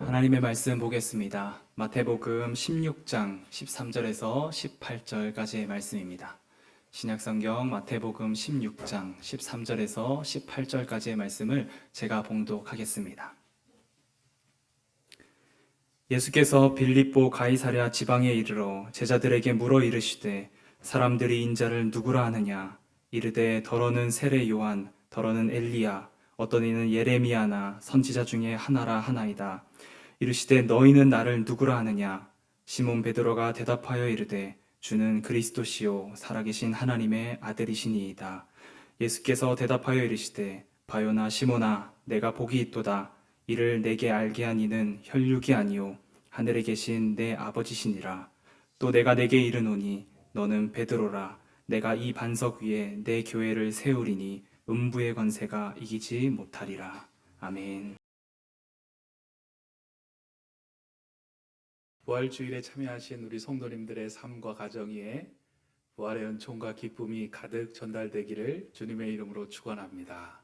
하나님의 말씀 보겠습니다. 마태복음 16장 13절에서 18절까지의 말씀입니다. 신약성경 마태복음 16장 13절에서 18절까지의 말씀을 제가 봉독하겠습니다. 예수께서 빌립보 가이사랴 지방에 이르러 제자들에게 물어 이르시되 사람들이 인자를 누구라 하느냐? 이르되 더러는 세례 요한, 더러는 엘리야, 어떤 이는 예레미야나 선지자 중에 하나라 하나이다. 이르시되 너희는 나를 누구라 하느냐? 시몬 베드로가 대답하여 이르되 주는 그리스도시요 살아계신 하나님의 아들이시니이다. 예수께서 대답하여 이르시되 바요나 시몬아 내가 복이 있도다. 이를 내게 알게 한 이는 혈육이 아니요 하늘에 계신 내 아버지시니라. 또 내가 내게 이르노니 너는 베드로라. 내가 이 반석 위에 내 교회를 세우리니 음부의 권세가 이기지 못하리라. 아멘. 부활주일에 참여하신 우리 성도님들의 삶과 가정 위에 부활의 은총과 기쁨이 가득 전달되기를 주님의 이름으로 축원합니다.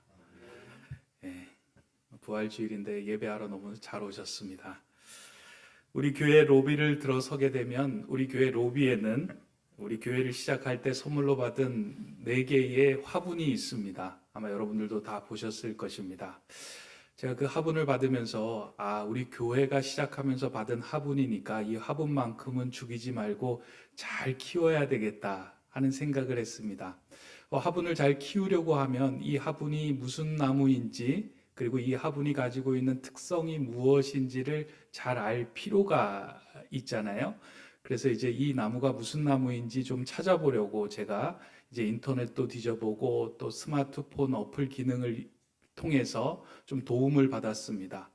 부활주일인데 예배하러 너무 잘 오셨습니다. 우리 교회 로비를 들어서게 되면 우리 교회 로비에는 우리 교회를 시작할 때 선물로 받은 4개의 화분이 있습니다. 아마 여러분들도 다 보셨을 것입니다. 제가 그 화분을 받으면서 우리 교회가 시작하면서 받은 화분이니까 이 화분만큼은 죽이지 말고 잘 키워야 되겠다 하는 생각을 했습니다. 화분을 잘 키우려고 하면 이 화분이 무슨 나무인지 그리고 이 화분이 가지고 있는 특성이 무엇인지를 잘 알 필요가 있잖아요. 그래서 이제 이 나무가 무슨 나무인지 좀 찾아보려고 제가 이제 인터넷도 뒤져보고 또 스마트폰 어플 기능을 통해서 좀 도움을 받았습니다.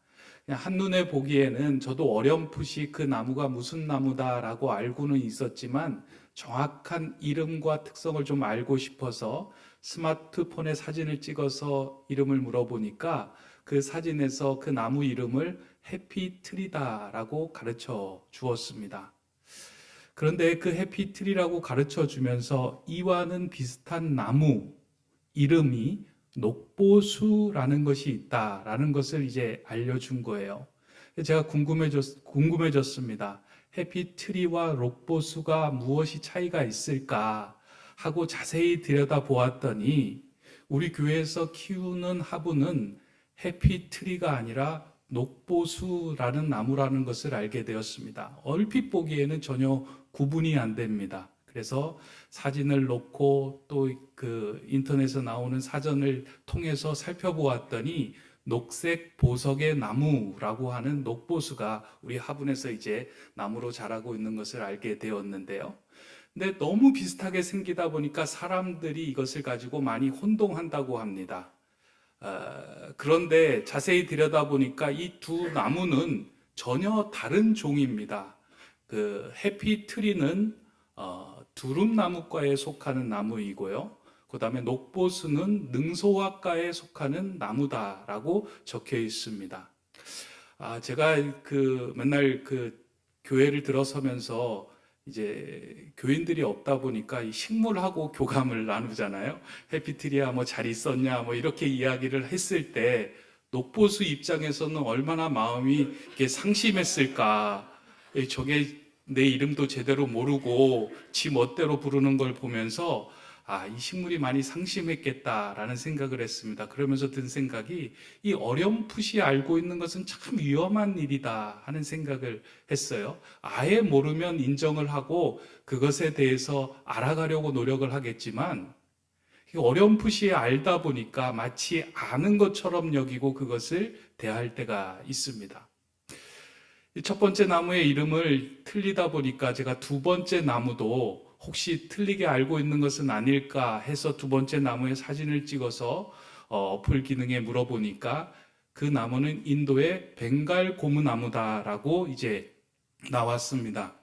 그냥 한눈에 보기에는 저도 어렴풋이 그 나무가 무슨 나무다라고 알고는 있었지만 정확한 이름과 특성을 좀 알고 싶어서 스마트폰에 사진을 찍어서 이름을 물어보니까 그 사진에서 그 나무 이름을 해피트리다라고 가르쳐 주었습니다. 그런데 그 해피트리라고 가르쳐 주면서 이와는 비슷한 나무 이름이 녹보수라는 것이 있다라는 것을 이제 알려준 거예요. 제가 궁금해졌습니다. 해피트리와 녹보수가 무엇이 차이가 있을까 하고 자세히 들여다보았더니 우리 교회에서 키우는 화분은 해피트리가 아니라 녹보수라는 나무라는 것을 알게 되었습니다. 얼핏 보기에는 전혀 구분이 안 됩니다. 그래서 사진을 놓고 또 그 인터넷에 나오는 사전을 통해서 살펴보았더니 녹색 보석의 나무라고 하는 녹보수가 우리 화분에서 이제 나무로 자라고 있는 것을 알게 되었는데요. 근데 너무 비슷하게 생기다 보니까 사람들이 이것을 가지고 많이 혼동한다고 합니다. 그런데 자세히 들여다보니까 이 두 나무는 전혀 다른 종입니다. 그 해피트리는 두릅나무과에 속하는 나무이고요. 그 다음에 녹보수는 능소화과에 속하는 나무다라고 적혀 있습니다. 제가 맨날 교회를 들어서면서 이제 교인들이 없다 보니까 이 식물하고 교감을 나누잖아요. 해피트리야 뭐 잘 있었냐 뭐 이렇게 이야기를 했을 때 녹보수 입장에서는 얼마나 마음이 이렇게 상심했을까. 저게 내 이름도 제대로 모르고 지 멋대로 부르는 걸 보면서 이 식물이 많이 상심했겠다라는 생각을 했습니다. 그러면서 든 생각이 이 어렴풋이 알고 있는 것은 참 위험한 일이다 하는 생각을 했어요. 아예 모르면 인정을 하고 그것에 대해서 알아가려고 노력을 하겠지만 어렴풋이 알다 보니까 마치 아는 것처럼 여기고 그것을 대할 때가 있습니다. 첫 번째 나무의 이름을 틀리다 보니까 제가 두 번째 나무도 혹시 틀리게 알고 있는 것은 아닐까 해서 두 번째 나무의 사진을 찍어서 어플 기능에 물어보니까 그 나무는 인도의 벵갈 고무나무다라고 이제 나왔습니다.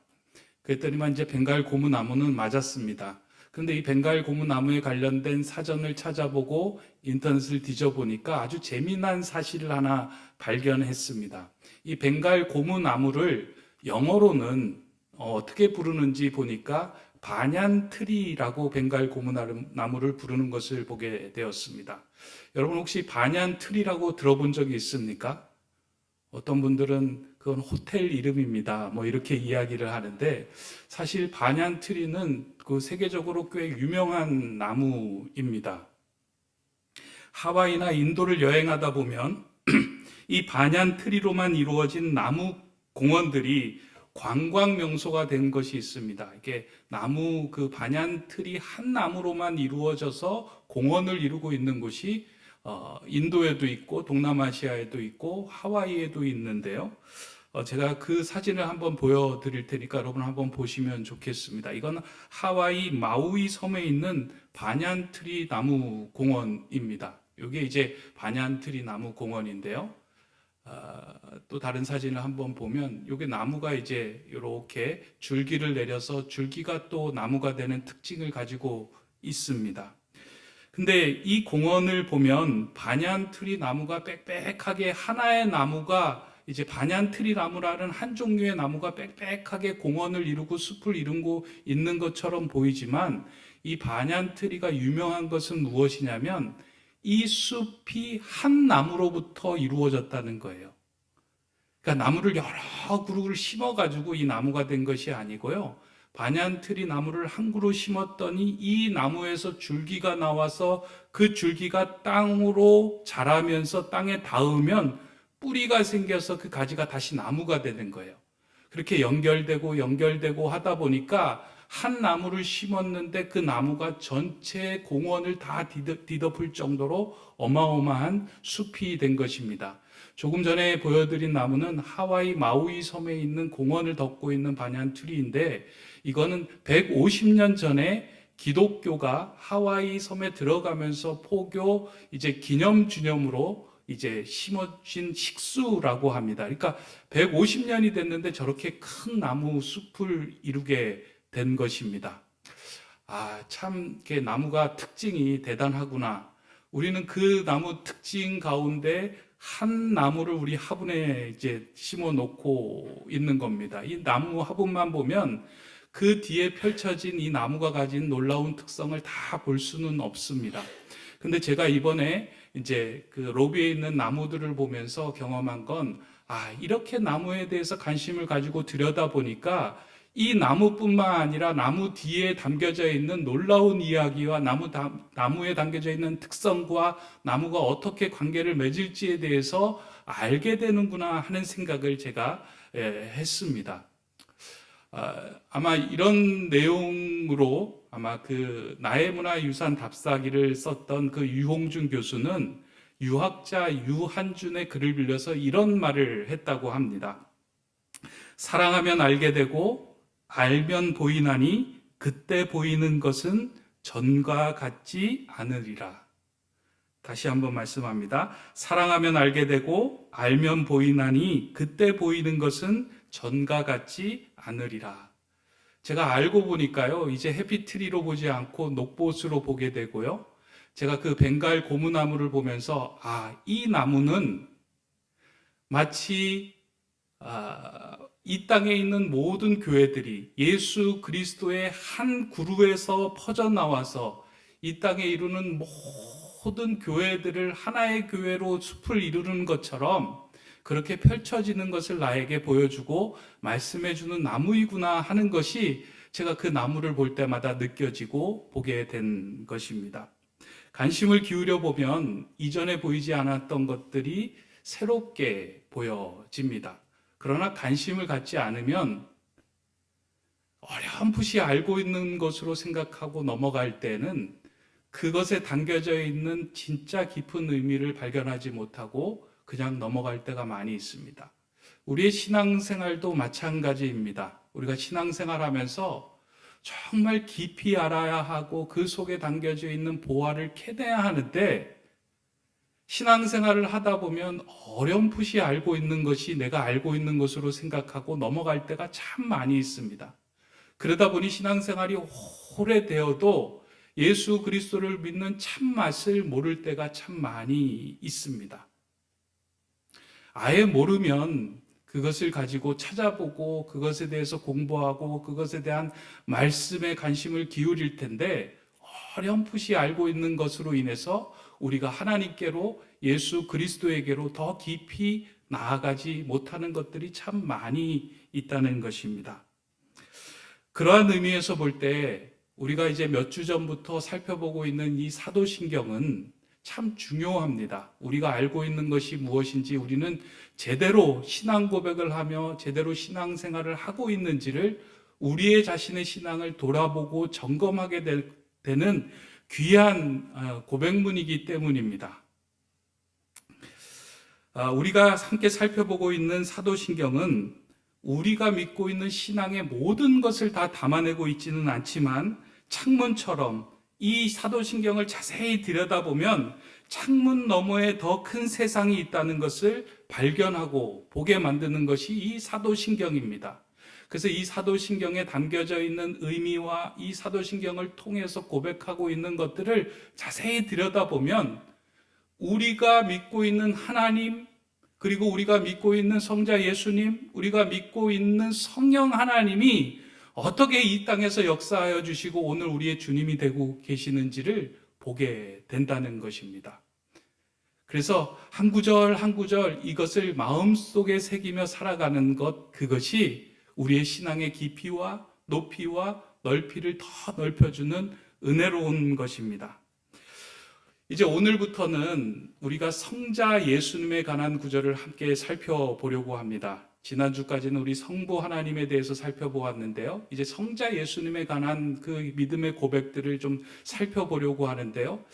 그랬더니만 이제 벵갈 고무나무는 맞았습니다. 그런데 이 벵갈 고무나무에 관련된 사전을 찾아보고 인터넷을 뒤져보니까 아주 재미난 사실을 하나 발견했습니다. 이 벵갈 고무나무를 영어로는 어떻게 부르는지 보니까 반얀트리라고 벵갈 고무나무를 부르는 것을 보게 되었습니다. 여러분 혹시 반얀트리라고 들어본 적이 있습니까? 어떤 분들은 그건 호텔 이름입니다. 뭐 이렇게 이야기를 하는데 사실 반얀트리는 그 세계적으로 꽤 유명한 나무입니다. 하와이나 인도를 여행하다 보면 이 반얀트리로만 이루어진 나무 공원들이 관광 명소가 된 것이 있습니다. 이게 나무 그 반얀트리 한 나무로만 이루어져서 공원을 이루고 있는 곳이 인도에도 있고 동남아시아에도 있고 하와이에도 있는데요. 제가 그 사진을 한번 보여드릴 테니까 여러분 한번 보시면 좋겠습니다. 이건 하와이 마우이 섬에 있는 반얀트리 나무 공원입니다. 이게 이제 반얀트리 나무 공원인데요. 또 다른 사진을 한번 보면 이게 나무가 이제 이렇게 줄기를 내려서 줄기가 또 나무가 되는 특징을 가지고 있습니다. 근데 이 공원을 보면 반얀트리 나무가 빽빽하게 하나의 나무가 이제 반얀트리 나무라는 한 종류의 나무가 빽빽하게 공원을 이루고 숲을 이루고 있는 것처럼 보이지만 이 반얀트리가 유명한 것은 무엇이냐면 이 숲이 한 나무로부터 이루어졌다는 거예요. 그러니까 나무를 여러 그루를 심어가지고 이 나무가 된 것이 아니고요. 반얀트리 나무를 한 그루 심었더니 이 나무에서 줄기가 나와서 그 줄기가 땅으로 자라면서 땅에 닿으면 뿌리가 생겨서 그 가지가 다시 나무가 되는 거예요. 그렇게 연결되고 하다 보니까 한 나무를 심었는데 그 나무가 전체 공원을 다 뒤덮을 정도로 어마어마한 숲이 된 것입니다. 조금 전에 보여드린 나무는 하와이 마우이 섬에 있는 공원을 덮고 있는 반얀트리인데 이거는 150년 전에 기독교가 하와이 섬에 들어가면서 포교 이제 기념주념으로 이제 심어진 식수라고 합니다. 그러니까 150년이 됐는데 저렇게 큰 나무 숲을 이루게 된 것입니다. 참 나무가 특징이 대단하구나. 우리는 그 나무 특징 가운데 한 나무를 우리 화분에 이제 심어 놓고 있는 겁니다. 이 나무 화분만 보면 그 뒤에 펼쳐진 이 나무가 가진 놀라운 특성을 다 볼 수는 없습니다. 근데 제가 이번에 이제 그 로비에 있는 나무들을 보면서 경험한 건 이렇게 나무에 대해서 관심을 가지고 들여다보니까 이 나무뿐만 아니라 나무 뒤에 담겨져 있는 놀라운 이야기와 나무에 담겨져 있는 특성과 나무가 어떻게 관계를 맺을지에 대해서 알게 되는구나 하는 생각을 제가 했습니다. 아마 이런 내용으로 아마 그 나의 문화유산 답사기를 썼던 그 유홍준 교수는 유학자 유한준의 글을 빌려서 이런 말을 했다고 합니다. 사랑하면 알게 되고 알면 보이나니 그때 보이는 것은 전과 같지 않으리라. 다시 한번 말씀합니다. 사랑하면 알게 되고 알면 보이나니 그때 보이는 것은 전과 같지 않으리라. 제가 알고 보니까요, 이제 해피트리로 보지 않고 녹봇으로 보게 되고요. 제가 그 벵갈 고무나무를 보면서 이 나무는 마치 이 땅에 있는 모든 교회들이 예수 그리스도의 한 그루에서 퍼져나와서 이 땅에 이루는 모든 교회들을 하나의 교회로 숲을 이루는 것처럼 그렇게 펼쳐지는 것을 나에게 보여주고 말씀해주는 나무이구나 하는 것이 제가 그 나무를 볼 때마다 느껴지고 보게 된 것입니다. 관심을 기울여 보면 이전에 보이지 않았던 것들이 새롭게 보여집니다. 그러나 관심을 갖지 않으면 어렴풋이 알고 있는 것으로 생각하고 넘어갈 때는 그것에 담겨져 있는 진짜 깊은 의미를 발견하지 못하고 그냥 넘어갈 때가 많이 있습니다. 우리의 신앙생활도 마찬가지입니다. 우리가 신앙생활하면서 정말 깊이 알아야 하고 그 속에 담겨져 있는 보화를 캐내야 하는데 신앙생활을 하다 보면 어렴풋이 알고 있는 것이 내가 알고 있는 것으로 생각하고 넘어갈 때가 참 많이 있습니다. 그러다 보니 신앙생활이 오래되어도 예수 그리스도를 믿는 참맛을 모를 때가 참 많이 있습니다. 아예 모르면 그것을 가지고 찾아보고 그것에 대해서 공부하고 그것에 대한 말씀에 관심을 기울일 텐데 어렴풋이 알고 있는 것으로 인해서 우리가 하나님께로 예수 그리스도에게로 더 깊이 나아가지 못하는 것들이 참 많이 있다는 것입니다. 그러한 의미에서 볼 때 우리가 이제 몇 주 전부터 살펴보고 있는 이 사도신경은 참 중요합니다. 우리가 알고 있는 것이 무엇인지, 우리는 제대로 신앙 고백을 하며 제대로 신앙생활을 하고 있는지를, 우리의 자신의 신앙을 돌아보고 점검하게 되는 귀한 고백문이기 때문입니다. 우리가 함께 살펴보고 있는 사도신경은 우리가 믿고 있는 신앙의 모든 것을 다 담아내고 있지는 않지만, 창문처럼 이 사도신경을 자세히 들여다보면 창문 너머에 더 큰 세상이 있다는 것을 발견하고 보게 만드는 것이 이 사도신경입니다. 그래서 이 사도신경에 담겨져 있는 의미와 이 사도신경을 통해서 고백하고 있는 것들을 자세히 들여다보면 우리가 믿고 있는 하나님, 그리고 우리가 믿고 있는 성자 예수님, 우리가 믿고 있는 성령 하나님이 어떻게 이 땅에서 역사하여 주시고 오늘 우리의 주님이 되고 계시는지를 보게 된다는 것입니다. 그래서 한 구절 한 구절 이것을 마음속에 새기며 살아가는 것, 그것이 우리의 신앙의 깊이와 높이와 넓이를 더 넓혀주는 은혜로운 것입니다. 이제 오늘부터는 우리가 성자 예수님에 관한 구절을 함께 살펴보려고 합니다. 지난주까지는 우리 성부 하나님에 대해서 살펴보았는데요. 이제 성자 예수님에 관한 그 믿음의 고백들을 좀 살펴보려고 하는데요.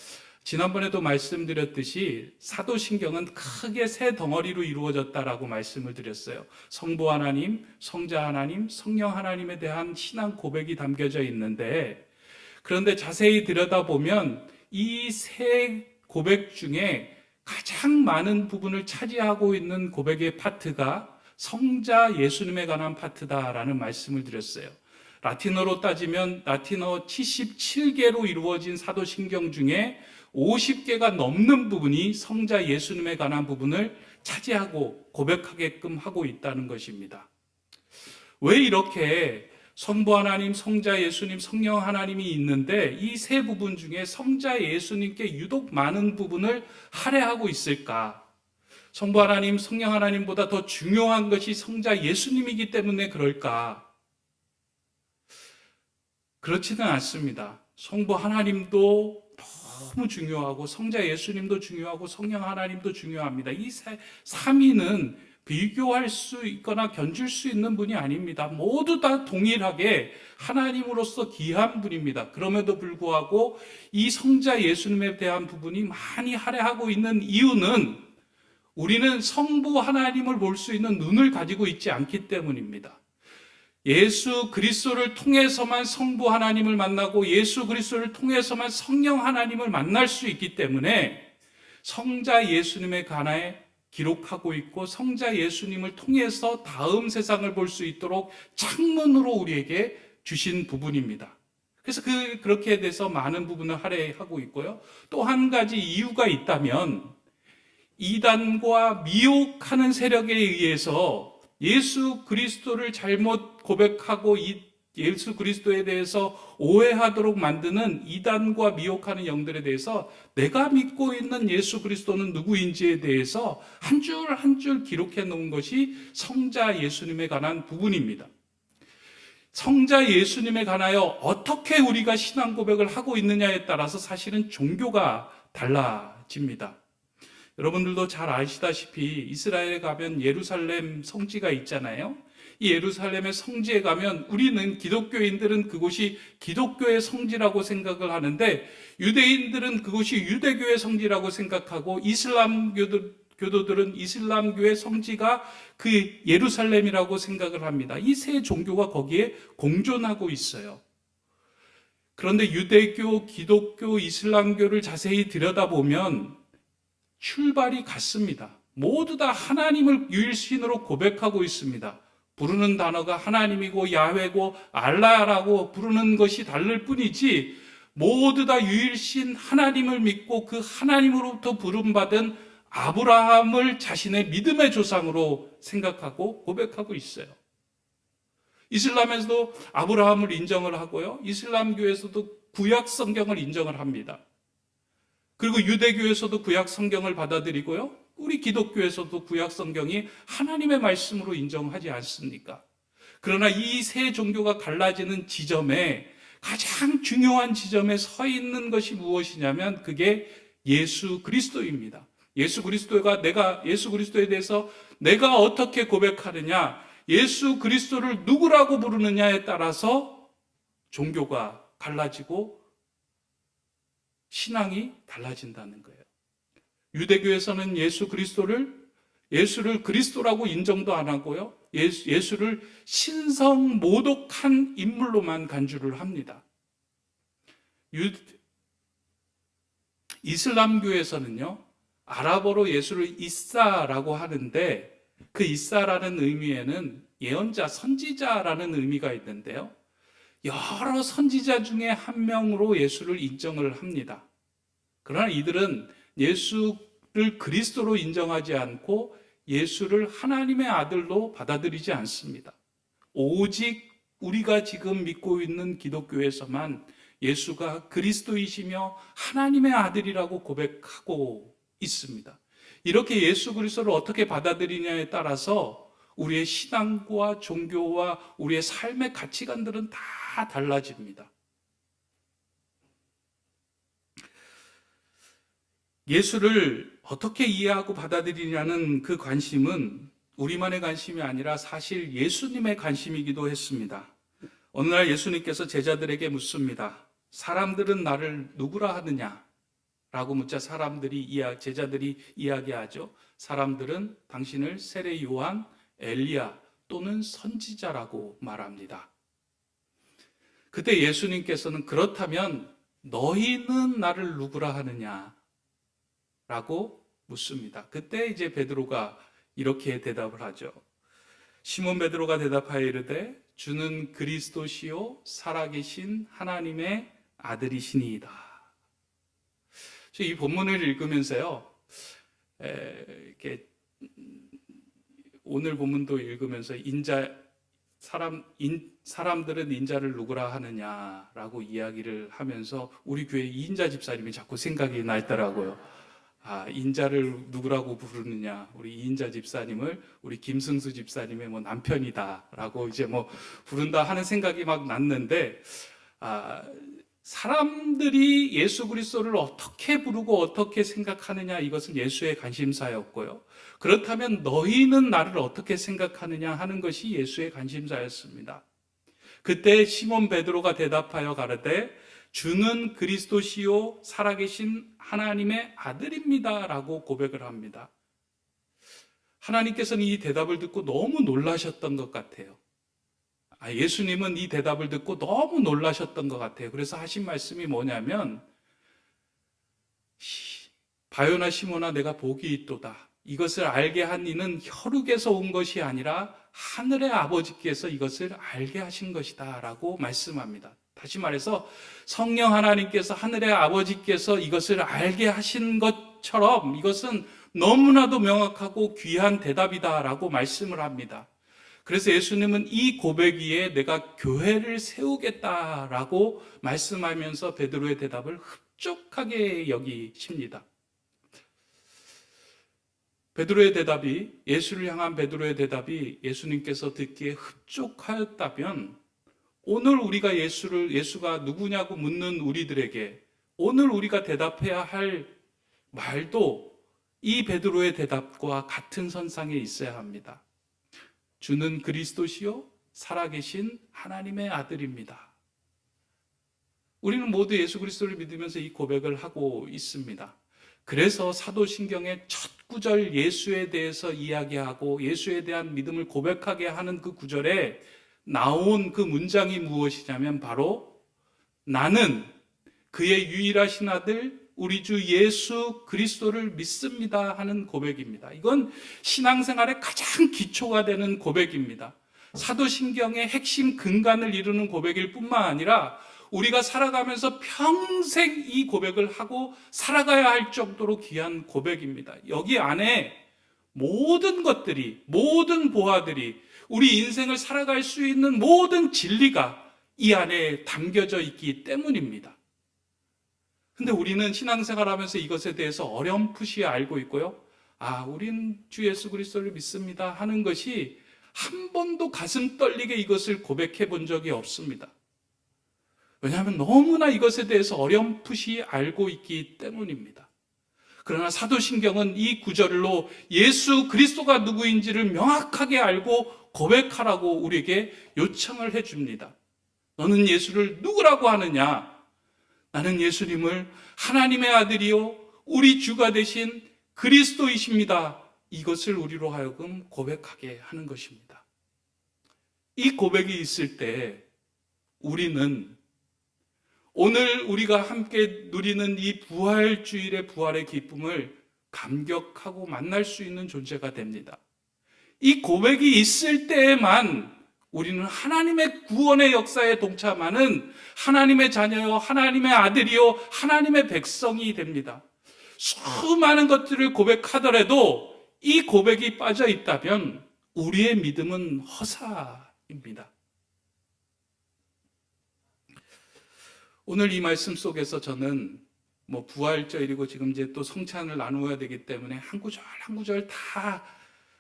지난번에도 말씀드렸듯이 사도신경은 크게 세 덩어리로 이루어졌다라고 말씀을 드렸어요. 성부 하나님, 성자 하나님, 성령 하나님에 대한 신앙 고백이 담겨져 있는데, 그런데 자세히 들여다보면 이 세 고백 중에 가장 많은 부분을 차지하고 있는 고백의 파트가 성자 예수님에 관한 파트다라는 말씀을 드렸어요. 라틴어로 따지면 라틴어 77개로 이루어진 사도신경 중에 50개가 넘는 부분이 성자 예수님에 관한 부분을 차지하고 고백하게끔 하고 있다는 것입니다. 왜 이렇게 성부 하나님, 성자 예수님, 성령 하나님이 있는데 이 세 부분 중에 성자 예수님께 유독 많은 부분을 할애하고 있을까? 성부 하나님, 성령 하나님보다 더 중요한 것이 성자 예수님이기 때문에 그럴까? 그렇지는 않습니다. 성부 하나님도 너무 중요하고 성자 예수님도 중요하고 성령 하나님도 중요합니다. 이 삼위는 비교할 수 있거나 견줄 수 있는 분이 아닙니다. 모두 다 동일하게 하나님으로서 귀한 분입니다. 그럼에도 불구하고 이 성자 예수님에 대한 부분이 많이 할애하고 있는 이유는 우리는 성부 하나님을 볼 수 있는 눈을 가지고 있지 않기 때문입니다. 예수 그리스도를 통해서만 성부 하나님을 만나고 예수 그리스도를 통해서만 성령 하나님을 만날 수 있기 때문에 성자 예수님에 관하여 기록하고 있고 성자 예수님을 통해서 다음 세상을 볼 수 있도록 창문으로 우리에게 주신 부분입니다. 그래서 그렇게 돼서 많은 부분을 할애하고 있고요. 또 한 가지 이유가 있다면 이단과 미혹하는 세력에 의해서 예수 그리스도를 잘못 고백하고 예수 그리스도에 대해서 오해하도록 만드는 이단과 미혹하는 영들에 대해서 내가 믿고 있는 예수 그리스도는 누구인지에 대해서 한 줄 한 줄 기록해 놓은 것이 성자 예수님에 관한 부분입니다. 성자 예수님에 관하여 어떻게 우리가 신앙 고백을 하고 있느냐에 따라서 사실은 종교가 달라집니다. 여러분들도 잘 아시다시피 이스라엘에 가면 예루살렘 성지가 있잖아요. 이 예루살렘의 성지에 가면 우리는 기독교인들은 그곳이 기독교의 성지라고 생각을 하는데 유대인들은 그곳이 유대교의 성지라고 생각하고 이슬람 교도들은 이슬람교의 성지가 그 예루살렘이라고 생각을 합니다. 이 세 종교가 거기에 공존하고 있어요. 그런데 유대교, 기독교, 이슬람교를 자세히 들여다보면 출발이 같습니다. 모두 다 하나님을 유일신으로 고백하고 있습니다. 부르는 단어가 하나님이고 야훼고 알라라고 부르는 것이 다를 뿐이지 모두 다 유일신 하나님을 믿고 그 하나님으로부터 부름받은 아브라함을 자신의 믿음의 조상으로 생각하고 고백하고 있어요. 이슬람에서도 아브라함을 인정을 하고요. 이슬람교에서도 구약 성경을 인정을 합니다. 그리고 유대교에서도 구약 성경을 받아들이고요. 우리 기독교에서도 구약 성경이 하나님의 말씀으로 인정하지 않습니까? 그러나 이 세 종교가 갈라지는 지점에 가장 중요한 지점에 서 있는 것이 무엇이냐면 그게 예수 그리스도입니다. 예수 그리스도에 대해서 내가 어떻게 고백하느냐, 예수 그리스도를 누구라고 부르느냐에 따라서 종교가 갈라지고 신앙이 달라진다는 거예요. 유대교에서는 예수를 그리스도라고 인정도 안 하고요. 예수를 신성 모독한 인물로만 간주를 합니다. 이슬람교에서는요, 아랍어로 예수를 이사라고 하는데 그 이사라는 의미에는 예언자, 선지자라는 의미가 있는데요. 여러 선지자 중에 한 명으로 예수를 인정을 합니다. 그러나 이들은 예수를 그리스도로 인정하지 않고 예수를 하나님의 아들로 받아들이지 않습니다. 오직 우리가 지금 믿고 있는 기독교에서만 예수가 그리스도이시며 하나님의 아들이라고 고백하고 있습니다. 이렇게 예수 그리스도를 어떻게 받아들이냐에 따라서 우리의 신앙과 종교와 우리의 삶의 가치관들은 다 달라집니다. 예수를 어떻게 이해하고 받아들이냐는 그 관심은 우리만의 관심이 아니라 사실 예수님의 관심이기도 했습니다. 어느 날 예수님께서 제자들에게 묻습니다. 사람들은 나를 누구라 하느냐? 라고 묻자 제자들이 이야기하죠. 사람들은 당신을 세례 요한, 엘리야 또는 선지자라고 말합니다. 그때 예수님께서는 그렇다면 너희는 나를 누구라 하느냐? 라고 묻습니다. 그때 이제 베드로가 이렇게 대답을 하죠. 시몬 베드로가 대답하여 이르되 주는 그리스도시요 살아계신 하나님의 아들이시니이다. 이 본문을 읽으면서요, 이렇게 오늘 본문도 읽으면서 사람들은 인자를 누구라 하느냐라고 이야기를 하면서 우리 교회 이인자 집사님이 자꾸 생각이 나더라고요. 인자를 누구라고 부르느냐? 우리 이인자 집사님을 우리 김승수 집사님의 남편이다라고 이제 부른다 하는 생각이 막 났는데, 사람들이 예수 그리스도를 어떻게 부르고 어떻게 생각하느냐, 이것은 예수의 관심사였고요. 그렇다면 너희는 나를 어떻게 생각하느냐 하는 것이 예수의 관심사였습니다. 그때 시몬 베드로가 대답하여 가르되 주는 그리스도시요 살아계신 하나님의 아들입니다 라고 고백을 합니다. 하나님께서는 이 대답을 듣고 너무 놀라셨던 것 같아요. 예수님은 이 대답을 듣고 너무 놀라셨던 것 같아요. 그래서 하신 말씀이 뭐냐면, 바요나 시몬아 내가 복이 있도다. 이것을 알게 한 이는 혈육에서 온 것이 아니라 하늘의 아버지께서 이것을 알게 하신 것이다 라고 말씀합니다. 다시 말해서 성령 하나님께서, 하늘의 아버지께서 이것을 알게 하신 것처럼 이것은 너무나도 명확하고 귀한 대답이다 라고 말씀을 합니다. 그래서 예수님은 이 고백 위에 내가 교회를 세우겠다라고 말씀하면서 베드로의 대답을 흡족하게 여기십니다. 예수를 향한 베드로의 대답이 예수님께서 듣기에 흡족하였다면, 오늘 우리가 예수가 누구냐고 묻는 우리들에게 오늘 우리가 대답해야 할 말도 이 베드로의 대답과 같은 선상에 있어야 합니다. 주는 그리스도시요 살아계신 하나님의 아들입니다. 우리는 모두 예수 그리스도를 믿으면서 이 고백을 하고 있습니다. 그래서 사도신경의 첫 구절 예수에 대해서 이야기하고 예수에 대한 믿음을 고백하게 하는 그 구절에 나온 그 문장이 무엇이냐면 바로 나는 그의 유일하신 아들 우리 주 예수 그리스도를 믿습니다 하는 고백입니다. 이건 신앙생활의 가장 기초가 되는 고백입니다. 사도신경의 핵심 근간을 이루는 고백일 뿐만 아니라 우리가 살아가면서 평생 이 고백을 하고 살아가야 할 정도로 귀한 고백입니다. 여기 안에 모든 것들이, 모든 보화들이, 우리 인생을 살아갈 수 있는 모든 진리가 이 안에 담겨져 있기 때문입니다. 근데 우리는 신앙생활 하면서 이것에 대해서 어렴풋이 알고 있고요. 우린 주 예수 그리스도를 믿습니다 하는 것이 한 번도 가슴 떨리게 이것을 고백해 본 적이 없습니다. 왜냐하면 너무나 이것에 대해서 어렴풋이 알고 있기 때문입니다. 그러나 사도신경은 이 구절로 예수 그리스도가 누구인지를 명확하게 알고 고백하라고 우리에게 요청을 해줍니다. 너는 예수를 누구라고 하느냐? 나는 예수님을 하나님의 아들이요 우리 주가 되신 그리스도이십니다. 이것을 우리로 하여금 고백하게 하는 것입니다. 이 고백이 있을 때 우리는 오늘 우리가 함께 누리는 이 부활주일의 부활의 기쁨을 감격하고 만날 수 있는 존재가 됩니다. 이 고백이 있을 때에만 우리는 하나님의 구원의 역사에 동참하는 하나님의 자녀요, 하나님의 아들이요, 하나님의 백성이 됩니다. 수많은 것들을 고백하더라도 이 고백이 빠져 있다면 우리의 믿음은 허사입니다. 오늘 이 말씀 속에서 저는 부활절이고 지금 이제 또 성찬을 나누어야 되기 때문에 한 구절 한 구절 다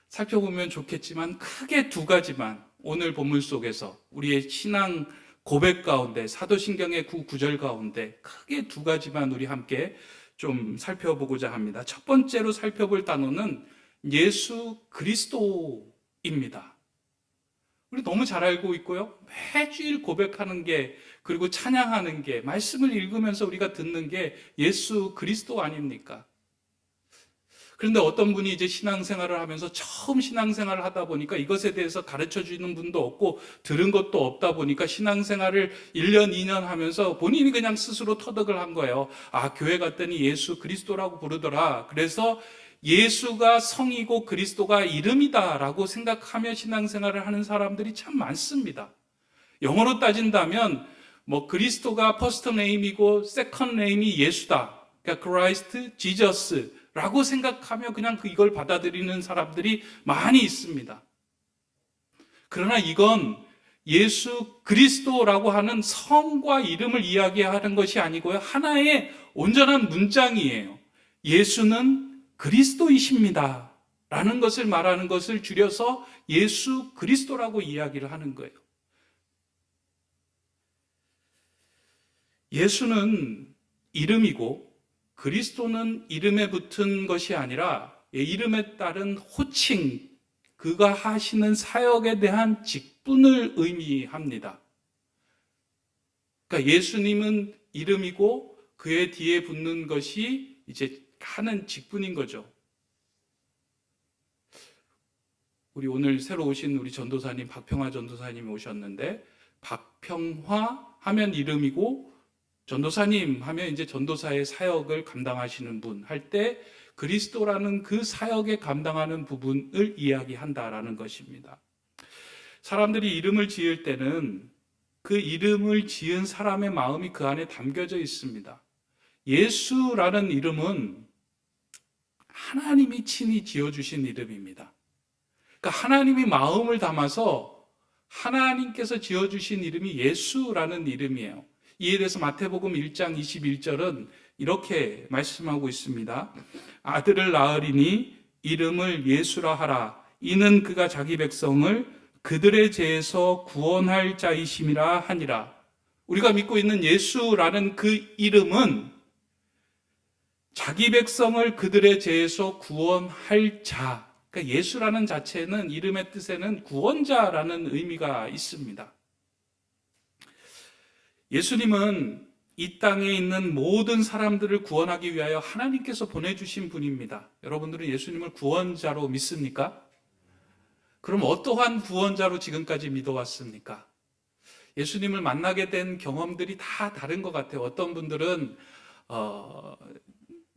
살펴보면 좋겠지만 크게 두 가지만 오늘 본문 속에서 우리의 신앙 고백 가운데 사도신경의 그 구절 가운데 크게 두 가지만 우리 함께 좀 살펴보고자 합니다. 첫 번째로 살펴볼 단어는 예수 그리스도입니다. 우리 너무 잘 알고 있고요. 매주일 고백하는 게 그리고 찬양하는 게 말씀을 읽으면서 우리가 듣는 게 예수 그리스도 아닙니까? 그런데 어떤 분이 이제 신앙생활을 하면서 처음 신앙생활을 하다 보니까 이것에 대해서 가르쳐 주는 분도 없고 들은 것도 없다 보니까 신앙생활을 1년, 2년 하면서 본인이 그냥 스스로 터득을 한 거예요. 교회 갔더니 예수 그리스도라고 부르더라. 그래서 예수가 성이고 그리스도가 이름이다라고 생각하며 신앙생활을 하는 사람들이 참 많습니다. 영어로 따진다면 그리스도가 퍼스트 네임이고 세컨드 네임이 예수다. 그러니까 크라이스트, 지저스라고 생각하며 그냥 이걸 받아들이는 사람들이 많이 있습니다. 그러나 이건 예수 그리스도라고 하는 성과 이름을 이야기하는 것이 아니고요. 하나의 온전한 문장이에요. 예수는 그리스도이십니다 라는 것을 말하는 것을 줄여서 예수 그리스도라고 이야기를 하는 거예요. 예수는 이름이고 그리스도는 이름에 붙은 것이 아니라 이름에 따른 호칭, 그가 하시는 사역에 대한 직분을 의미합니다. 그러니까 예수님은 이름이고 그의 뒤에 붙는 것이 이제 하는 직분인 거죠. 우리 오늘 새로 오신 우리 전도사님 박평화 전도사님이 오셨는데 박평화 하면 이름이고 전도사님 하면 이제 전도사의 사역을 감당하시는 분 할 때 그리스도라는 그 사역에 감당하는 부분을 이야기한다라는 것입니다. 사람들이 이름을 지을 때는 그 이름을 지은 사람의 마음이 그 안에 담겨져 있습니다. 예수라는 이름은 하나님이 친히 지어주신 이름입니다. 그러니까 하나님이 마음을 담아서 하나님께서 지어주신 이름이 예수라는 이름이에요. 이에 대해서 마태복음 1장 21절은 이렇게 말씀하고 있습니다. 아들을 낳으리니 이름을 예수라 하라. 이는 그가 자기 백성을 그들의 죄에서 구원할 자이심이라 하니라. 우리가 믿고 있는 예수라는 그 이름은 자기 백성을 그들의 죄에서 구원할 자. 그러니까 예수라는 자체는 이름의 뜻에는 구원자라는 의미가 있습니다. 예수님은 이 땅에 있는 모든 사람들을 구원하기 위하여 하나님께서 보내주신 분입니다. 여러분들은 예수님을 구원자로 믿습니까? 그럼 어떠한 구원자로 지금까지 믿어왔습니까? 예수님을 만나게 된 경험들이 다 다른 것 같아요. 어떤 분들은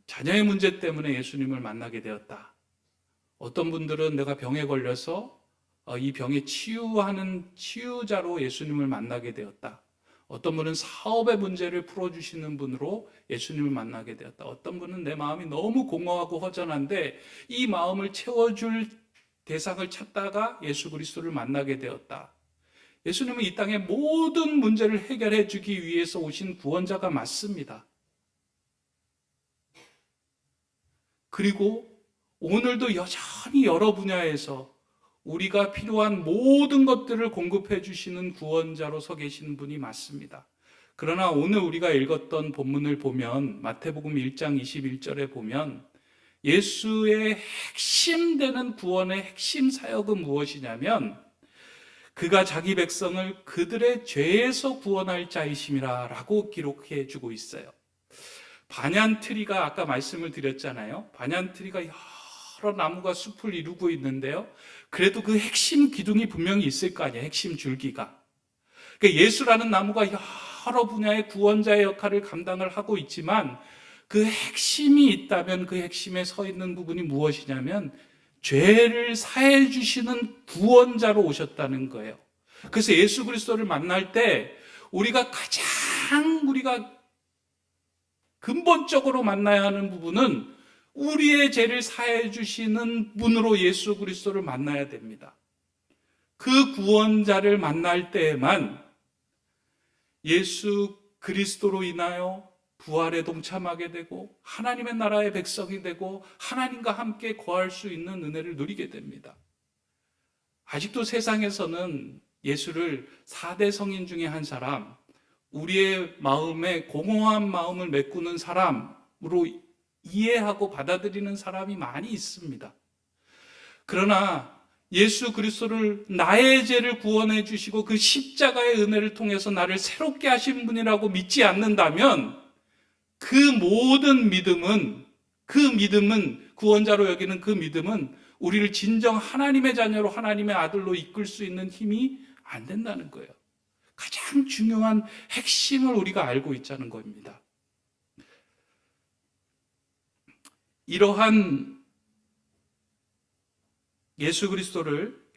자녀의 문제 때문에 예수님을 만나게 되었다. 어떤 분들은 내가 병에 걸려서 이 병에 치유하는 치유자로 예수님을 만나게 되었다. 어떤 분은 사업의 문제를 풀어주시는 분으로 예수님을 만나게 되었다. 어떤 분은 내 마음이 너무 공허하고 허전한데 이 마음을 채워줄 대상을 찾다가 예수 그리스도를 만나게 되었다. 예수님은 이 땅의 모든 문제를 해결해 주기 위해서 오신 구원자가 맞습니다. 그리고 오늘도 여전히 여러 분야에서 우리가 필요한 모든 것들을 공급해 주시는 구원자로 서 계시는 분이 맞습니다. 그러나 오늘 우리가 읽었던 본문을 보면 마태복음 1장 21절에 보면 예수의 핵심 되는 구원의 핵심 사역은 무엇이냐면 그가 자기 백성을 그들의 죄에서 구원할 자이심이라 라고 기록해 주고 있어요. 반얀트리가 아까 말씀을 드렸잖아요. 반얀트리가 여러 나무가 숲을 이루고 있는데요. 그래도 그 핵심 기둥이 분명히 있을 거 아니에요. 핵심 줄기가. 그러니까 예수라는 나무가 여러 분야의 구원자의 역할을 감당을 하고 있지만 그 핵심이 있다면 그 핵심에 서 있는 부분이 무엇이냐면 죄를 사해 주시는 구원자로 오셨다는 거예요. 그래서 예수 그리스도를 만날 때 우리가 근본적으로 만나야 하는 부분은 우리의 죄를 사해 주시는 분으로 예수 그리스도를 만나야 됩니다. 그 구원자를 만날 때에만 예수 그리스도로 인하여 부활에 동참하게 되고 하나님의 나라의 백성이 되고 하나님과 함께 거할 수 있는 은혜를 누리게 됩니다. 아직도 세상에서는 예수를 4대 성인 중에 한 사람, 우리의 마음에 공허한 마음을 메꾸는 사람으로 이해하고 받아들이는 사람이 많이 있습니다. 그러나 예수 그리스도를 나의 죄를 구원해 주시고 그 십자가의 은혜를 통해서 나를 새롭게 하신 분이라고 믿지 않는다면 그 모든 믿음은 구원자로 여기는 그 믿음은 우리를 진정 하나님의 자녀로 하나님의 아들로 이끌 수 있는 힘이 안 된다는 거예요. 가장 중요한 핵심을 우리가 알고 있자는 겁니다. 이러한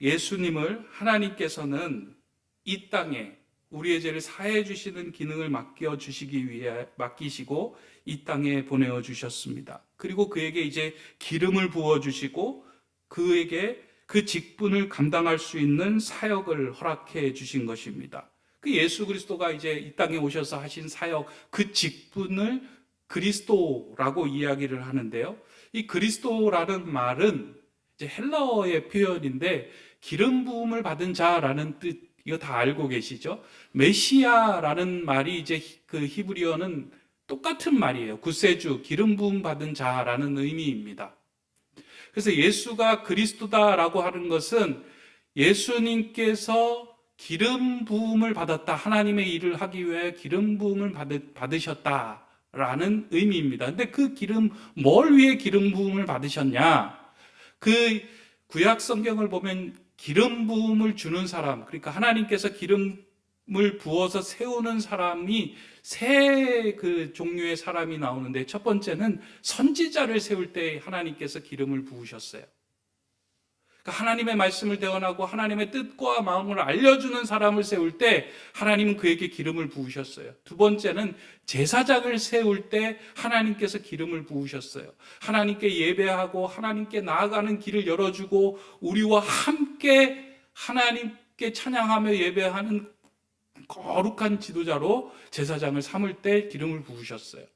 예수님을 하나님께서는 이 땅에 우리의 죄를 사해 주시는 기능을 맡기시고 이 땅에 보내어 주셨습니다. 그리고 그에게 이제 기름을 부어 주시고 그에게 그 직분을 감당할 수 있는 사역을 허락해 주신 것입니다. 그 예수 그리스도가 이제 이 땅에 오셔서 하신 사역, 그 직분을 그리스도라고 이야기를 하는데요. 이 그리스도라는 말은 이제 헬라어의 표현인데 기름 부음을 받은 자라는 뜻, 이거 다 알고 계시죠? 메시아라는 말이 이제 그 히브리어는 똑같은 말이에요. 구세주, 기름 부음 받은 자라는 의미입니다. 그래서 예수가 그리스도다라고 하는 것은 예수님께서 기름 부음을 받았다. 하나님의 일을 하기 위해 기름 부음을 받으셨다라는 의미입니다. 근데 그 뭘 위해 기름 부음을 받으셨냐? 그 구약 성경을 보면 기름 부음을 주는 사람, 그러니까 하나님께서 기름을 부어서 세우는 사람이 세 종류의 사람이 나오는데 첫 번째는 선지자를 세울 때 하나님께서 기름을 부으셨어요. 그러니까 하나님의 말씀을 대언하고 하나님의 뜻과 마음을 알려주는 사람을 세울 때 하나님은 그에게 기름을 부으셨어요. 두 번째는 제사장을 세울 때 하나님께서 기름을 부으셨어요. 하나님께 예배하고 하나님께 나아가는 길을 열어주고 우리와 함께 하나님께 찬양하며 예배하는 거룩한 지도자로 제사장을 삼을 때 기름을 부으셨어요.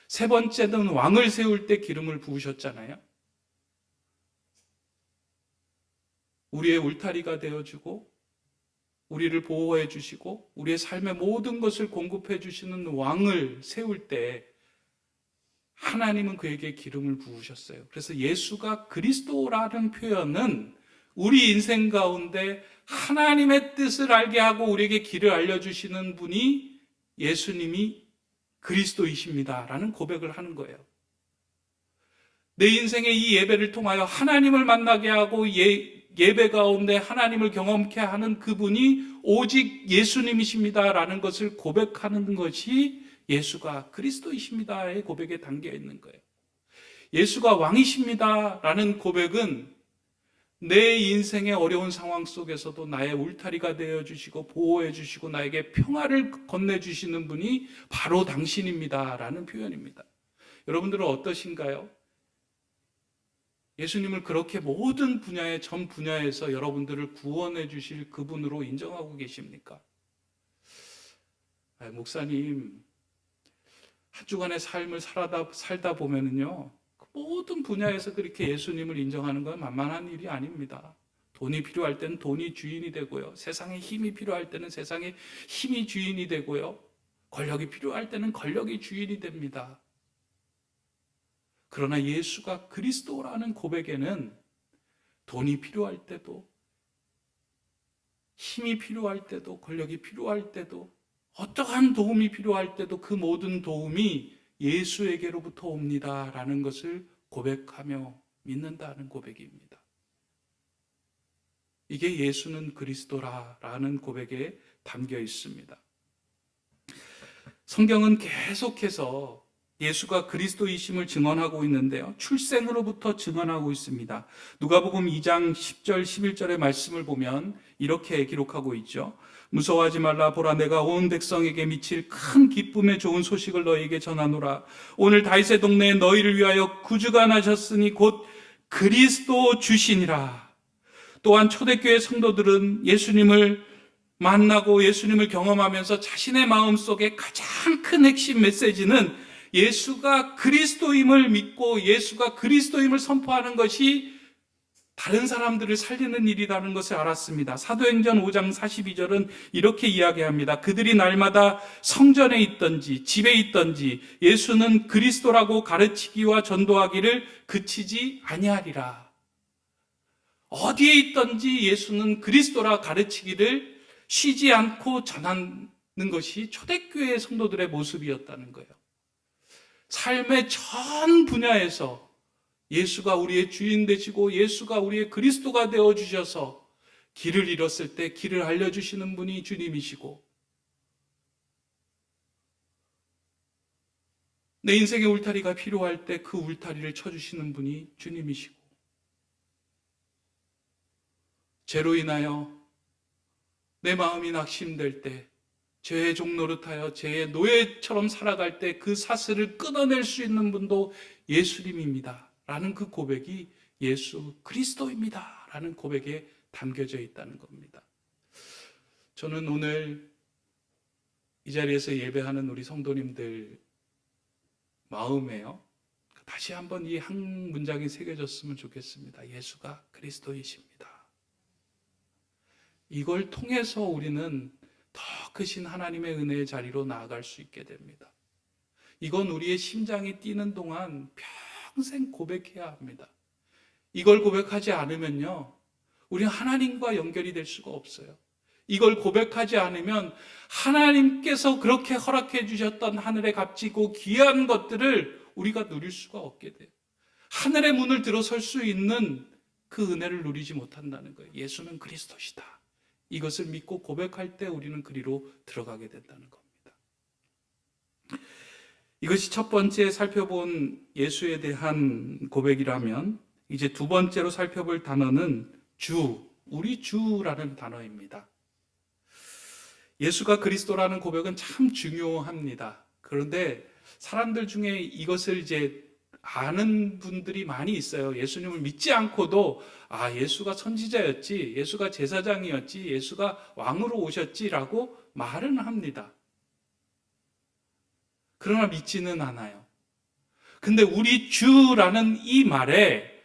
세 번째는 왕을 세울 때 기름을 부으셨잖아요. 우리의 울타리가 되어주고 우리를 보호해 주시고 우리의 삶의 모든 것을 공급해 주시는 왕을 세울 때 하나님은 그에게 기름을 부으셨어요. 그래서 예수가 그리스도라는 표현은 우리 인생 가운데 하나님의 뜻을 알게 하고 우리에게 길을 알려주시는 분이 예수님이 그리스도이십니다라는 고백을 하는 거예요. 내 인생의 이 예배를 통하여 하나님을 만나게 하고 예배 가운데 하나님을 경험케 하는 그분이 오직 예수님이십니다라는 것을 고백하는 것이 예수가 그리스도이십니다의 고백에 담겨 있는 거예요. 예수가 왕이십니다라는 고백은 내 인생의 어려운 상황 속에서도 나의 울타리가 되어주시고 보호해주시고 나에게 평화를 건네주시는 분이 바로 당신입니다라는 표현입니다. 여러분들은 어떠신가요? 예수님을 그렇게 모든 분야의 전 분야에서 여러분들을 구원해 주실 그분으로 인정하고 계십니까? 목사님, 한 주간의 삶을 살다 보면은요, 모든 분야에서 그렇게 예수님을 인정하는 건 만만한 일이 아닙니다. 돈이 필요할 때는 돈이 주인이 되고요. 세상에 힘이 필요할 때는 세상에 힘이 주인이 되고요. 권력이 필요할 때는 권력이 주인이 됩니다. 그러나 예수가 그리스도라는 고백에는 돈이 필요할 때도, 힘이 필요할 때도, 권력이 필요할 때도, 어떠한 도움이 필요할 때도 그 모든 도움이 예수에게로부터 옵니다라는 것을 고백하며 믿는다는 고백입니다. 이게 예수는 그리스도라라는 고백에 담겨 있습니다. 성경은 계속해서 예수가 그리스도이심을 증언하고 있는데요. 출생으로부터 증언하고 있습니다. 누가복음 2장 10절 11절의 말씀을 보면 이렇게 기록하고 있죠. 무서워하지 말라. 보라, 내가 온 백성에게 미칠 큰 기쁨의 좋은 소식을 너희에게 전하노라. 오늘 다윗의 동네에 너희를 위하여 구주가 나셨으니 곧 그리스도 주시니라. 또한 초대교회 성도들은 예수님을 만나고 예수님을 경험하면서 자신의 마음속에 가장 큰 핵심 메시지는 예수가 그리스도임을 믿고 예수가 그리스도임을 선포하는 것이 다른 사람들을 살리는 일이라는 것을 알았습니다. 사도행전 5장 42절은 이렇게 이야기합니다. 그들이 날마다 성전에 있든지 집에 있든지 예수는 그리스도라고 가르치기와 전도하기를 그치지 아니하리라. 어디에 있든지 예수는 그리스도라 가르치기를 쉬지 않고 전하는 것이 초대교회 성도들의 모습이었다는 거예요. 삶의 전 분야에서 예수가 우리의 주인 되시고 예수가 우리의 그리스도가 되어주셔서 길을 잃었을 때 길을 알려주시는 분이 주님이시고, 내 인생의 울타리가 필요할 때 그 울타리를 쳐주시는 분이 주님이시고, 죄로 인하여 내 마음이 낙심될 때, 죄의 종노릇하여 죄의 노예처럼 살아갈 때 그 사슬을 끊어낼 수 있는 분도 예수님입니다 라는 그 고백이 예수 그리스도입니다 라는 고백에 담겨져 있다는 겁니다. 저는 오늘 이 자리에서 예배하는 우리 성도님들 마음에요, 다시 한번 이 한 문장이 새겨졌으면 좋겠습니다. 예수가 그리스도이십니다. 이걸 통해서 우리는 더 크신 하나님의 은혜의 자리로 나아갈 수 있게 됩니다. 이건 우리의 심장이 뛰는 동안 평생 고백해야 합니다. 이걸 고백하지 않으면요, 우리는 하나님과 연결이 될 수가 없어요. 이걸 고백하지 않으면 하나님께서 그렇게 허락해 주셨던 하늘의 값지고 귀한 것들을 우리가 누릴 수가 없게 돼요. 하늘의 문을 들어설 수 있는 그 은혜를 누리지 못한다는 거예요. 예수는 그리스도시다. 이것을 믿고 고백할 때 우리는 그리로 들어가게 된다는 겁니다. 이것이 첫 번째 살펴본 예수에 대한 고백이라면, 이제 두 번째로 살펴볼 단어는 주, 우리 주라는 단어입니다. 예수가 그리스도라는 고백은 참 중요합니다. 그런데 사람들 중에 이것을 이제 아는 분들이 많이 있어요. 예수님을 믿지 않고도 예수가 선지자였지, 예수가 제사장이었지, 예수가 왕으로 오셨지라고 말은 합니다. 그러나 믿지는 않아요. 근데 우리 주라는 이 말에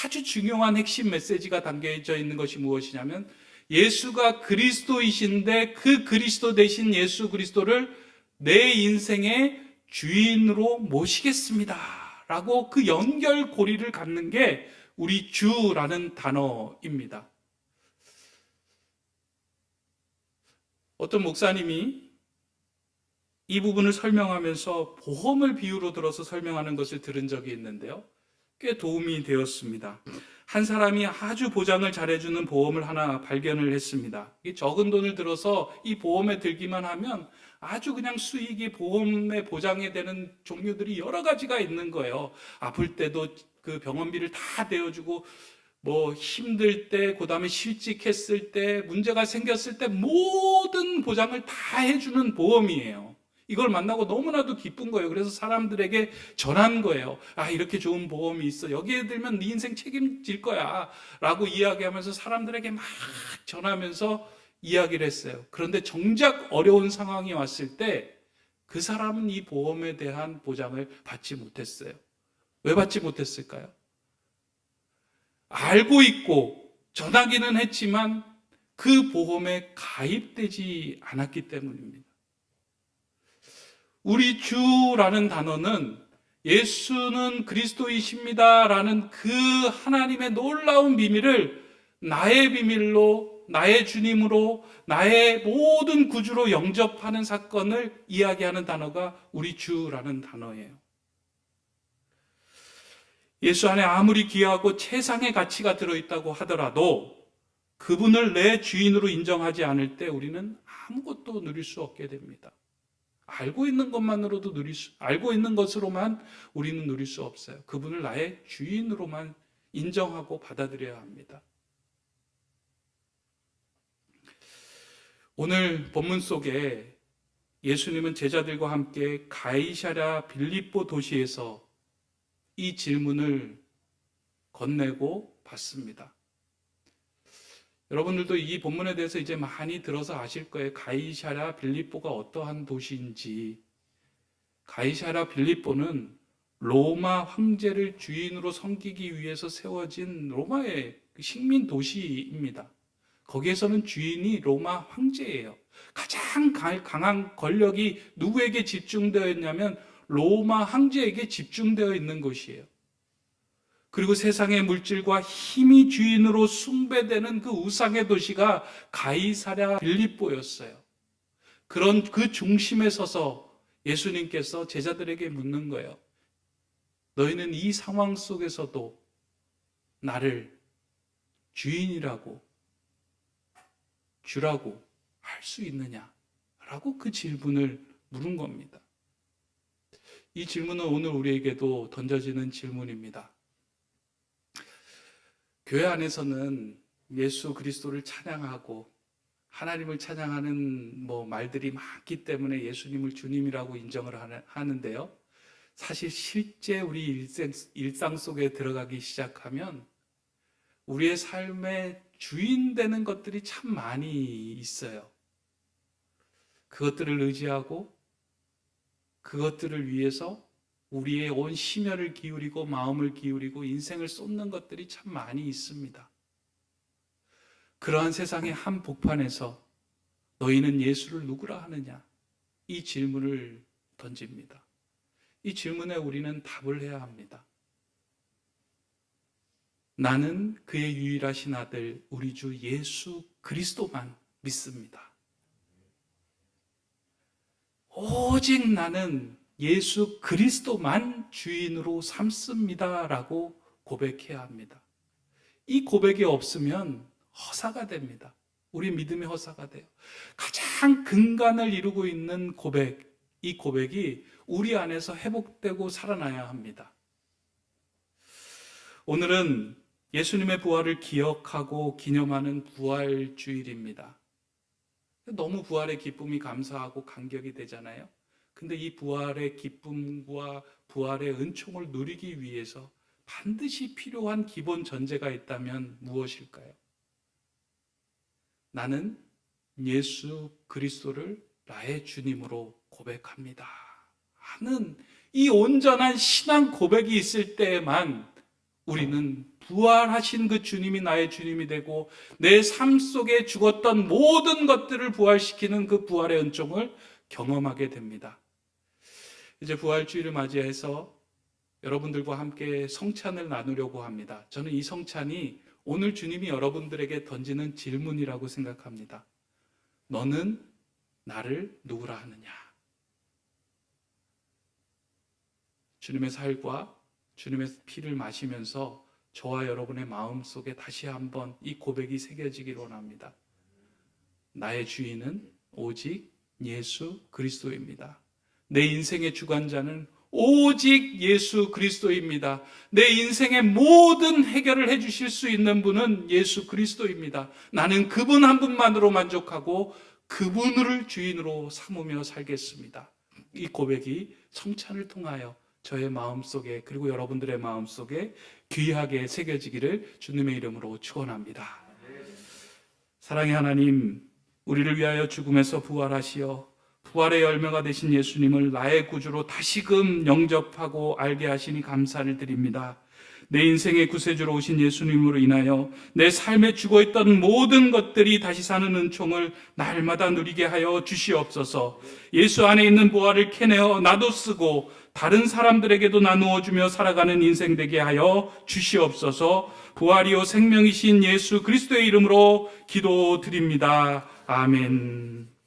아주 중요한 핵심 메시지가 담겨져 있는 것이 무엇이냐면, 예수가 그리스도이신데 그 그리스도 되신 예수 그리스도를 내 인생의 주인으로 모시겠습니다 라고 그 연결고리를 갖는 게 우리 주라는 단어입니다. 어떤 목사님이 이 부분을 설명하면서 보험을 비유로 들어서 설명하는 것을 들은 적이 있는데요, 꽤 도움이 되었습니다. 한 사람이 아주 보장을 잘해주는 보험을 하나 발견을 했습니다. 이 적은 돈을 들어서 이 보험에 들기만 하면 아주 그냥 수익이 보험에 보장이 되는 종류들이 여러 가지가 있는 거예요. 아플 때도 그 병원비를 다 대어주고, 힘들 때, 그 다음에 실직했을 때, 문제가 생겼을 때 모든 보장을 다 해주는 보험이에요. 이걸 만나고 너무나도 기쁜 거예요. 그래서 사람들에게 전한 거예요. 이렇게 좋은 보험이 있어. 여기에 들면 네 인생 책임질 거야 라고 이야기하면서 사람들에게 막 전하면서 이야기를 했어요. 그런데 정작 어려운 상황이 왔을 때 그 사람은 이 보험에 대한 보장을 받지 못했어요. 왜 받지 못했을까요? 알고 있고 전하기는 했지만 그 보험에 가입되지 않았기 때문입니다. 우리 주라는 단어는 예수는 그리스도이십니다 라는 그 하나님의 놀라운 비밀을 나의 비밀로, 나의 주님으로, 나의 모든 구주로 영접하는 사건을 이야기하는 단어가 우리 주라는 단어예요. 예수 안에 아무리 귀하고 최상의 가치가 들어있다고 하더라도 그분을 내 주인으로 인정하지 않을 때 우리는 아무것도 누릴 수 없게 됩니다. 알고 있는 것만으로도 알고 있는 것으로만 우리는 누릴 수 없어요. 그분을 나의 주인으로만 인정하고 받아들여야 합니다. 오늘 본문 속에 예수님은 제자들과 함께 가이사랴 빌립보 도시에서 이 질문을 건네고 받습니다. 여러분들도 이 본문에 대해서 이제 많이 들어서 아실 거예요. 가이사랴 빌립보가 어떠한 도시인지. 가이사랴 빌립보는 로마 황제를 주인으로 섬기기 위해서 세워진 로마의 식민 도시입니다. 거기에서는 주인이 로마 황제예요. 가장 강한 권력이 누구에게 집중되어 있냐면 로마 황제에게 집중되어 있는 곳이에요. 그리고 세상의 물질과 힘이 주인으로 숭배되는 그 우상의 도시가 가이사랴 빌립보였어요. 그런 그 중심에 서서 예수님께서 제자들에게 묻는 거예요. 너희는 이 상황 속에서도 나를 주인이라고, 주라고 할 수 있느냐? 라고 그 질문을 물은 겁니다. 이 질문은 오늘 우리에게도 던져지는 질문입니다. 교회 안에서는 예수 그리스도를 찬양하고 하나님을 찬양하는 말들이 많기 때문에 예수님을 주님이라고 인정을 하는데요. 사실 실제 우리 일상 속에 들어가기 시작하면 우리의 삶의 주인 되는 것들이 참 많이 있어요. 그것들을 의지하고 그것들을 위해서 우리의 온 심혈을 기울이고 마음을 기울이고 인생을 쏟는 것들이 참 많이 있습니다. 그러한 세상의 한 복판에서 너희는 예수를 누구라 하느냐? 이 질문을 던집니다. 이 질문에 우리는 답을 해야 합니다. 나는 그의 유일하신 아들 우리 주 예수 그리스도만 믿습니다. 오직 나는 예수 그리스도만 주인으로 삼습니다 라고 고백해야 합니다. 이 고백이 없으면 허사가 됩니다. 우리 믿음의 허사가 돼요. 가장 근간을 이루고 있는 고백, 이 고백이 우리 안에서 회복되고 살아나야 합니다. 오늘은 예수님의 부활을 기억하고 기념하는 부활주일입니다. 너무 부활의 기쁨이 감사하고 감격이 되잖아요. 근데 이 부활의 기쁨과 부활의 은총을 누리기 위해서 반드시 필요한 기본 전제가 있다면 무엇일까요? 나는 예수 그리스도를 나의 주님으로 고백합니다 하는 이 온전한 신앙 고백이 있을 때에만 우리는 부활하신 그 주님이 나의 주님이 되고 내 삶 속에 죽었던 모든 것들을 부활시키는 그 부활의 은총을 경험하게 됩니다. 이제 부활주일을 맞이해서 여러분들과 함께 성찬을 나누려고 합니다. 저는 이 성찬이 오늘 주님이 여러분들에게 던지는 질문이라고 생각합니다. 너는 나를 누구라 하느냐? 주님의 살과 주님의 피를 마시면서 저와 여러분의 마음속에 다시 한번 이 고백이 새겨지기를 원합니다. 나의 주인은 오직 예수 그리스도입니다. 내 인생의 주관자는 오직 예수 그리스도입니다. 내 인생의 모든 해결을 해주실 수 있는 분은 예수 그리스도입니다. 나는 그분 한 분만으로 만족하고 그분을 주인으로 삼으며 살겠습니다. 이 고백이 성찬을 통하여 저의 마음속에 그리고 여러분들의 마음속에 귀하게 새겨지기를 주님의 이름으로 축원합니다. 사랑의 하나님, 우리를 위하여 죽음에서 부활하시어 부활의 열매가 되신 예수님을 나의 구주로 다시금 영접하고 알게 하시니 감사를 드립니다. 내 인생의 구세주로 오신 예수님으로 인하여 내 삶에 죽어있던 모든 것들이 다시 사는 은총을 날마다 누리게 하여 주시옵소서. 예수 안에 있는 보화를 캐내어 나도 쓰고 다른 사람들에게도 나누어 주며 살아가는 인생 되게 하여 주시옵소서. 부활이요 생명이신 예수 그리스도의 이름으로 기도드립니다. 아멘.